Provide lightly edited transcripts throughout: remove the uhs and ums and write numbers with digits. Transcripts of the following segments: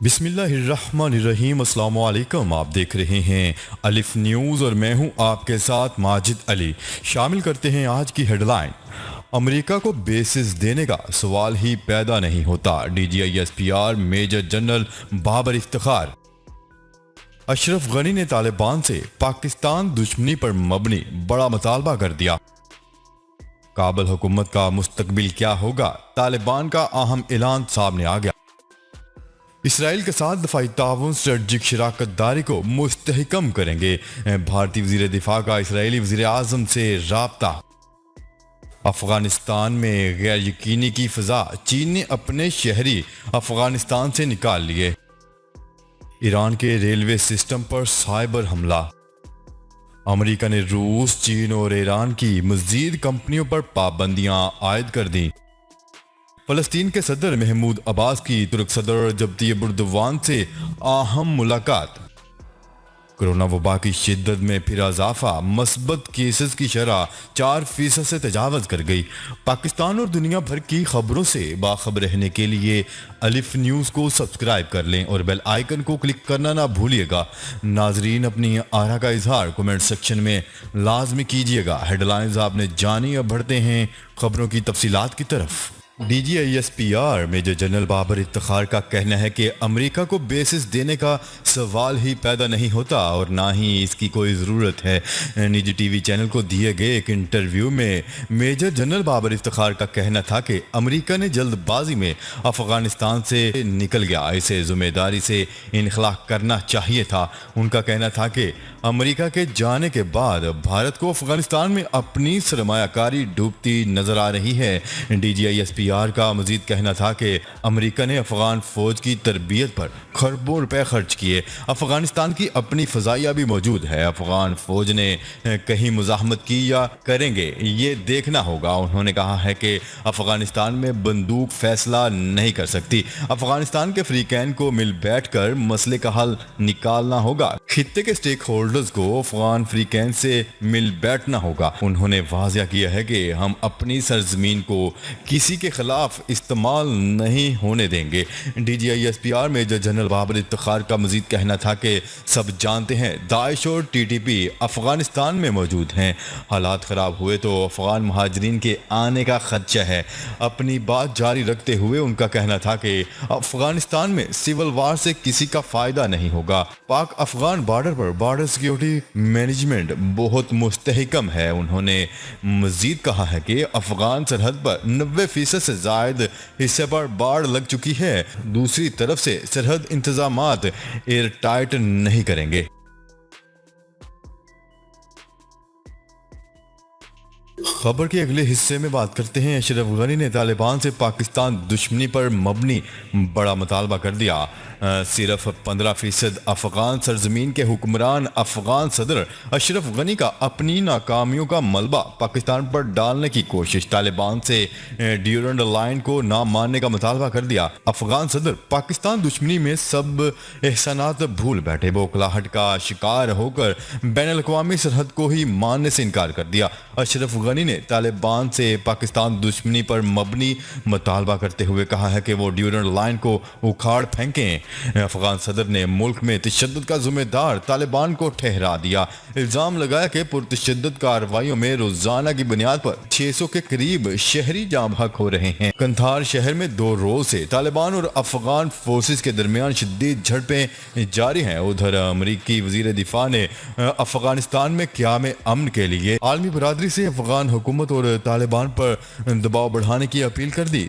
بسم اللہ الرحمن الرحیم۔ السلام علیکم، آپ دیکھ رہے ہیں الف نیوز اور میں ہوں آپ کے ساتھ ماجد علی۔ شامل کرتے ہیں آج کی ہیڈ لائن۔ امریکہ کو بیسز دینے کا سوال ہی پیدا نہیں ہوتا، D G I S P R major general Babar Iftikhar. Ashraf Ghani نے طالبان سے پاکستان دشمنی پر مبنی بڑا مطالبہ کر دیا۔ کابل حکومت کا مستقبل کیا ہوگا، طالبان کا اہم اعلان سامنے آ گیا۔ اسرائیل کے ساتھ دفاعی تعاون اسٹریٹجک شراکت داری کو مستحکم کریں گے، بھارتی وزیر دفاع کا اسرائیلی وزیر اعظم سے رابطہ۔ افغانستان میں غیر یقینی کی فضا، چین نے اپنے شہری افغانستان سے نکال لیے۔ ایران کے ریلوے سسٹم پر سائبر حملہ۔ امریکہ نے روس، چین اور ایران کی مزید کمپنیوں پر پابندیاں عائد کر دیں۔ فلسطین کے صدر محمود عباس کی ترک صدر رجب طیب اردوان سے اہم ملاقات۔ کرونا وبا کی شدت میں پھر اضافہ، مثبت کیسز کی شرح 4% سے تجاوز کر گئی۔ پاکستان اور دنیا بھر کی خبروں سے باخبر رہنے کے لیے الف نیوز کو سبسکرائب کر لیں اور بیل آئیکن کو کلک کرنا نہ بھولیے گا۔ ناظرین، اپنی آرا کا اظہار کمنٹ سیکشن میں لازمی کیجیے گا۔ ہیڈ لائنز آپ نے جانی، اب بڑھتے ہیں خبروں کی تفصیلات کی طرف۔ D G I S P R major general Babar Iftikhar کا کہنا ہے کہ امریکہ کو بیسز دینے کا سوال ہی پیدا نہیں ہوتا اور نہ ہی اس کی کوئی ضرورت ہے۔ نجی ٹی وی چینل کو دیے گئے ایک انٹرویو میں میجر جنرل بابر افتخار کا کہنا تھا کہ امریکہ نے جلد بازی میں افغانستان سے نکل گیا، اسے ذمہ داری سے انخلا کرنا چاہیے تھا۔ ان کا کہنا تھا کہ امریکہ کے جانے کے بعد بھارت کو افغانستان میں اپنی سرمایہ کاری ڈوبتی نظر آ رہی ہے۔ D G I S P R کا مزید کہنا تھا کہ امریکہ نے افغان فوج کی تربیت پر کھربوں روپے خرچ کیے۔ افغانستان کی اپنی فضائیہ بھی موجود ہے، افغان فوج نے کہیں مزاحمت کی یا کریں گے یہ دیکھنا ہوگا۔ انہوں نے کہا ہے کہ افغانستان میں بندوق فیصلہ نہیں کر سکتی، افغانستان کے فریقین کو مل بیٹھ کر مسئلے کا حل نکالنا ہوگا۔ خطے کے سٹیک ہولڈرز کو افغان فریقین سے مل بیٹھنا ہوگا۔ انہوں نے واضح کیا ہے کہ ہم اپنی سرزمین کو کسی کے خلاف استعمال نہیں ہونے دیں گے۔ D G I S P R major general Babar Iftikhar کا مزید کہنا تھا کہ سب جانتے ہیں داعش اور ٹی ٹی پی افغانستان میں موجود ہیں، حالات خراب ہوئے تو افغان مہاجرین کے آنے کا خدشہ ہے۔ اپنی بات جاری رکھتے ہوئے ان کا کہنا تھا کہ افغانستان میں سول وار سے کسی کا فائدہ نہیں ہوگا۔ پاک افغان بارڈر پر بارڈر سیکیورٹی مینجمنٹ بہت مستحکم ہے۔ انہوں نے مزید کہا ہے کہ افغان سرحد پر 90% سے زائد حصے پر باڑ لگ چکی ہے، دوسری طرف سے سرحد انتظامات ایئر ٹائٹ نہیں کریں گے۔ خبر کے اگلے حصے میں بات کرتے ہیں۔ اشرف غنی نے طالبان سے پاکستان دشمنی پر مبنی بڑا مطالبہ کر دیا۔ صرف 15% افغان سرزمین کے حکمران افغان صدر اشرف غنی کا اپنی ناکامیوں کا ملبہ پاکستان پر ڈالنے کی کوشش، طالبان سے ڈیورنڈ لائن کو نہ ماننے کا مطالبہ کر دیا۔ افغان صدر پاکستان دشمنی میں سب احسانات بھول بیٹھے، بوکھلاہٹ کا شکار ہو کر بین الاقوامی سرحد کو ہی ماننے سے انکار کر دیا۔ اشرف غنی نے طالبان سے پاکستان دشمنی پر مبنی مطالبہ کرتے ہوئے کہا ہے کہ وہ ڈیورنڈ لائن کو اکھاڑ پھینکیں۔ افغان صدر نے ملک میں تشدد کا ذمہ دار طالبان کو ٹھہرا دیا، الزام لگایا کہ پرتشدد کارروائیوں میں روزانہ کی بنیاد پر 600 کے قریب شہری جاں بحق ہو رہے ہیں۔ قندھار شہر میں 2 روز سے طالبان اور افغان فورسز کے درمیان شدید جھڑپیں جاری ہیں۔ ادھر امریکی وزیر دفاع نے افغانستان میں قیام امن کے لیے عالمی برادری سے افغان حکومت اور طالبان پر دباؤ بڑھانے کی اپیل کر دی۔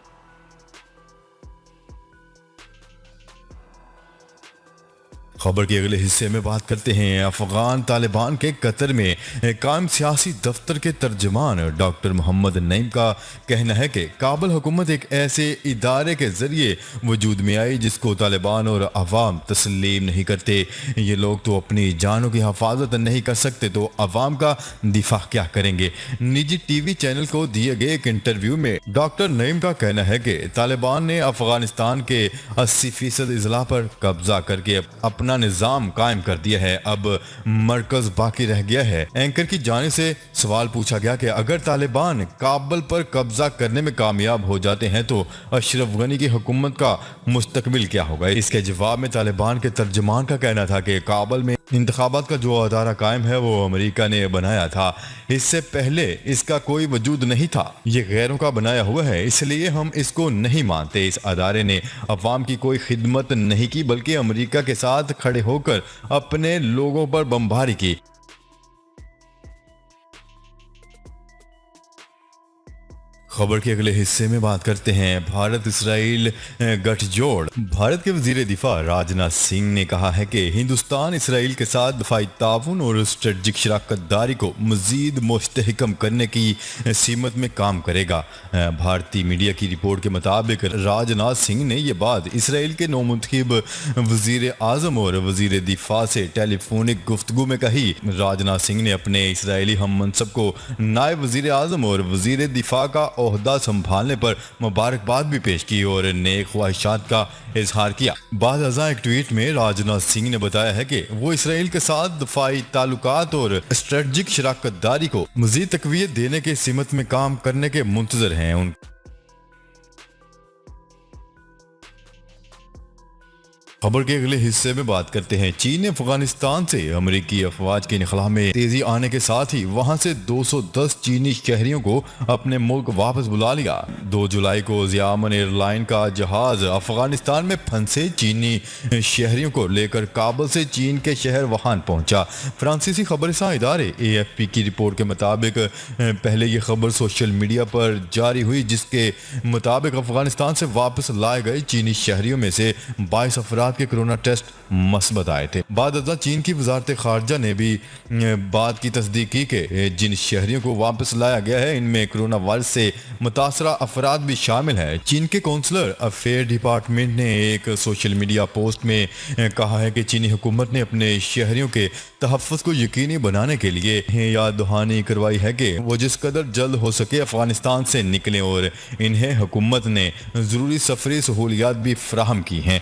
خبر کے اگلے حصے میں بات کرتے ہیں۔ افغان طالبان کے قطر میں قائم سیاسی دفتر کے ترجمان ڈاکٹر محمد نعیم کا کہنا ہے کہ کابل حکومت ایک ایسے ادارے کے ذریعے وجود میں آئی جس کو طالبان اور عوام تسلیم نہیں کرتے۔ یہ لوگ تو اپنی جانوں کی حفاظت نہیں کر سکتے تو عوام کا دفاع کیا کریں گے۔ نجی ٹی وی چینل کو دیے گئے ایک انٹرویو میں ڈاکٹر نعیم کا کہنا ہے کہ طالبان نے افغانستان کے 80% اضلاع پر قبضہ کر کے اپنا اپنا نظام قائم کر دیا ہے، اب مرکز باقی رہ گیا ہے۔ اینکر کی جانب سے سوال پوچھا گیا کہ اگر طالبان کابل پر قبضہ کرنے میں کامیاب ہو جاتے ہیں تو اشرف غنی کی حکومت کا مستقبل کیا ہوگا؟ اس کے جواب میں طالبان کے ترجمان کا کہنا تھا کہ کابل میں انتخابات کا جو ادارہ قائم ہے وہ امریکہ نے بنایا تھا، اس سے پہلے اس کا کوئی وجود نہیں تھا، یہ غیروں کا بنایا ہوا ہے، اس لیے ہم اس کو نہیں مانتے۔ اس ادارے نے عوام کی کوئی خدمت نہیں کی بلکہ امریکہ کے ساتھ کھڑے ہو کر اپنے لوگوں پر بمباری کی۔ خبر کے اگلے حصے میں بات کرتے ہیں بھارت اسرائیل گٹھ جوڑ۔ بھارت کے وزیر دفاع راجناتھ سنگھ نے کہا ہے کہ ہندوستان اسرائیل کے ساتھ دفاعی تعاون اور اسٹریٹجک شراکت داری کو مزید مستحکم کرنے کی سمت میں کام کرے گا۔ بھارتی میڈیا کی رپورٹ کے مطابق راجناتھ سنگھ نے یہ بات اسرائیل کے نو منتخب وزیر اعظم اور وزیر دفاع سے ٹیلی فونک گفتگو میں کہی۔ راجناتھ سنگھ نے اپنے اسرائیلی ہم منصب کو نائب وزیر اعظم اور وزیر دفاع کا عہدہ سنبھالنے پر مبارکباد بھی پیش کی اور نیک خواہشات کا اظہار کیا۔ بعد ازاں ایک ٹویٹ میں راجناتھ سنگھ نے بتایا ہے کہ وہ اسرائیل کے ساتھ دفاعی تعلقات اور اسٹریٹجک شراکت داری کو مزید تقویت دینے کے سمت میں کام کرنے کے منتظر ہیں۔ خبر کے اگلے حصے میں بات کرتے ہیں چین نے افغانستان سے امریکی افواج کے انخلاء میں تیزی آنے کے ساتھ ہی وہاں سے 210 چینی شہریوں کو اپنے ملک واپس بلا لیا۔ 2 جولائی کو ضیاء امن ایئر لائن کا جہاز افغانستان میں پھنسے چینی شہریوں کو لے کر کابل سے چین کے شہر ووہان پہنچا۔ فرانسیسی خبررساں ادارے AFP کی رپورٹ کے مطابق پہلے یہ خبر سوشل میڈیا پر جاری ہوئی جس کے مطابق افغانستان سے واپس لائے گئے چینی شہریوں میں سے 22 افراد کے کرونا ٹیسٹ مثبت آئے تھے۔ بعد ازاں چین کی وزارت خارجہ نے بھی بات کی تصدیق کی کہ جن شہریوں کو واپس لایا گیا ہے ان میں کرونا وائرس سے متاثرہ افراد بھی شامل ہیں۔ چین کے کونسلر افیئر ڈپارٹمنٹ نے ایک سوشل میڈیا پوسٹ میں کہا ہے کہ چینی حکومت نے اپنے شہریوں کے تحفظ کو یقینی بنانے کے لیے یاد دہانی کروائی ہے کہ وہ جس قدر جلد ہو سکے افغانستان سے نکلیں اور انہیں حکومت نے ضروری سفری سہولیات بھی فراہم کی ہیں۔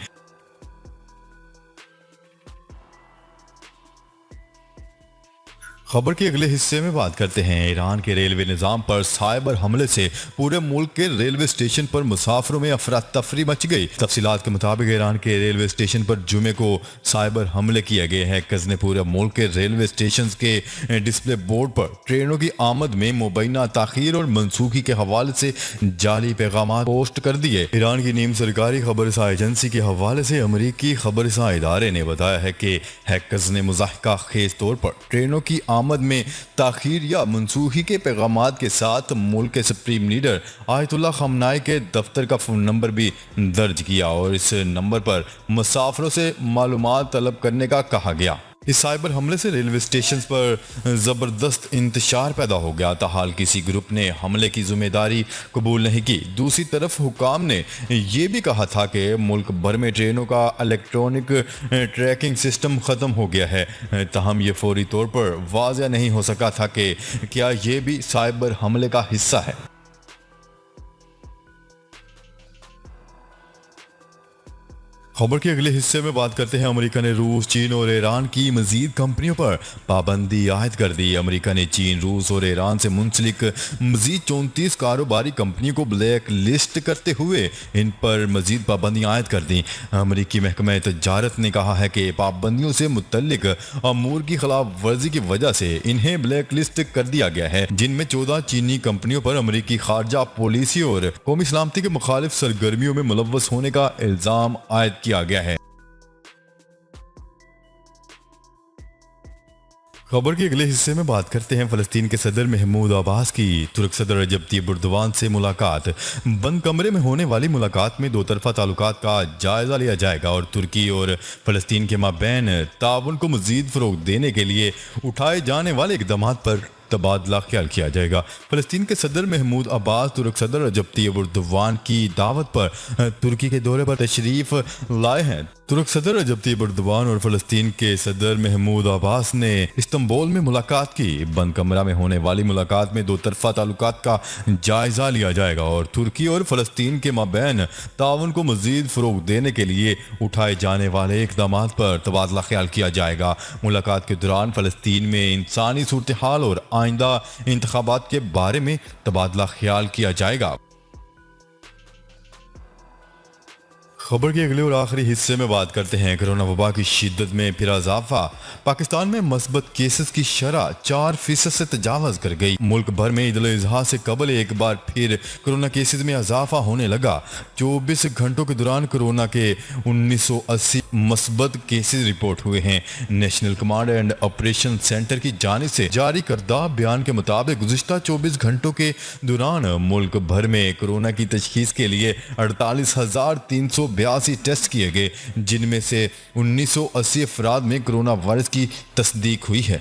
خبر کے اگلے حصے میں بات کرتے ہیں ایران کے ریلوے نظام پر سائبر حملے سے پورے ملک کے ریلوے اسٹیشن پر مسافروں میں افراتفری مچ گئی۔ تفصیلات کے مطابق ایران کے ریلوے اسٹیشن پر جمعے کو سائبر حملے کیے گئے ہیں۔ ہیکرز نے پورے ملک کے ریلوے اسٹیشنز کے ڈسپلے بورڈ پر ٹرینوں کی آمد میں مبینہ تاخیر اور منسوخی کے حوالے سے جعلی پیغامات پوسٹ کر دیے۔ ایران کی نیم سرکاری خبررساں ایجنسی کے حوالے سے امریکی خبررساں ادارے نے بتایا ہے کہ ہیکرز نے مضحکہ خیز طور پر ٹرینوں کی آمد میں تاخیر یا منسوخی کے پیغامات کے ساتھ ملک کے سپریم لیڈر آیت اللہ خامنہئی کے دفتر کا فون نمبر بھی درج کیا اور اس نمبر پر مسافروں سے معلومات طلب کرنے کا کہا گیا۔ اس سائبر حملے سے ریلوے اسٹیشنز پر زبردست انتشار پیدا ہو گیا، تاحال کسی گروپ نے حملے کی ذمہ داری قبول نہیں کی۔ دوسری طرف حکام نے یہ بھی کہا تھا کہ ملک بھر میں ٹرینوں کا الیکٹرانک ٹریکنگ سسٹم ختم ہو گیا ہے، تاہم یہ فوری طور پر واضح نہیں ہو سکا تھا کہ کیا یہ بھی سائبر حملے کا حصہ ہے۔ خبر کے اگلے حصے میں بات کرتے ہیں امریکہ نے روس، چین اور ایران کی مزید کمپنیوں پر پابندی عائد کر دی۔ امریکہ نے چین، روس اور ایران سے منسلک مزید 34 کاروباری کمپنیوں کو بلیک لسٹ کرتے ہوئے ان پر مزید پابندیاں عائد کر دیں۔ امریکی محکمہ تجارت نے کہا ہے کہ پابندیوں سے متعلق امور کی خلاف ورزی کی وجہ سے انہیں بلیک لسٹ کر دیا گیا ہے، جن میں 14 چینی کمپنیوں پر امریکی خارجہ پالیسی اور قومی سلامتی کے مخالف سرگرمیوں میں ملوث ہونے کا الزام عائد کیا گیا ہے۔ خبر کے اگلے حصے میں بات کرتے ہیں فلسطین کے صدر محمود عباس کی ترک صدر رجب طیب اردوان سے ملاقات۔ بند کمرے میں ہونے والی ملاقات میں دو طرفہ تعلقات کا جائزہ لیا جائے گا اور ترکی اور فلسطین کے مابین تعاون کو مزید فروغ دینے کے لیے اٹھائے جانے والے اقدامات پر تبادلہ خیال کیا جائے گا۔ فلسطین کے صدر محمود عباس ترک صدر رجب طیب اردوان کی دعوت پر ترکی کے دورے پر تشریف لائے ہیں۔ ترک صدر رجب طیب اردوان اور فلسطین کے صدر محمود عباس نے استنبول میں ملاقات کی۔ بند کمرہ میں ہونے والی ملاقات میں دو طرفہ تعلقات کا جائزہ لیا جائے گا اور ترکی اور فلسطین کے مابین تعاون کو مزید فروغ دینے کے لیے اٹھائے جانے والے اقدامات پر تبادلہ خیال کیا جائے گا۔ ملاقات کے دوران فلسطین میں انسانی صورتحال اور آئندہ انتخابات کے بارے میں تبادلہ خیال کیا جائے گا۔ خبر کے اگلے اور آخری حصے میں بات کرتے ہیں کرونا وبا کی شدت میں پھر اضافہ۔ پاکستان میں مثبت کیسز کی شرح 4% سے تجاوز کر گئی۔ ملک بھر میں عید الاضحیٰ سے قبل ایک بار پھر کرونا کیسز میں اضافہ ہونے لگا۔ 24 گھنٹوں کے دوران کرونا کے 1980 مثبت کیسز رپورٹ ہوئے ہیں۔ National command and operation centre کی جانب سے جاری کردہ بیان کے مطابق گزشتہ 24 گھنٹوں کے دوران ملک بھر میں کرونا کی تشخیص کے لیے 48,382 ٹیسٹ کیے گئے، جن میں سے 1980 افراد میں کرونا وائرس کی تصدیق ہوئی ہے۔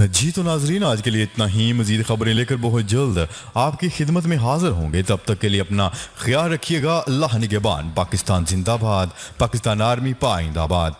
جی تو ناظرین، آج کے لیے اتنا ہی۔ مزید خبریں لے کر بہت جلد آپ کی خدمت میں حاضر ہوں گے۔ تب تک کے لیے اپنا خیال رکھیے گا۔ اللہ نگہبان۔ پاکستان زندہ باد۔ پاکستان آرمی پائندہ باد۔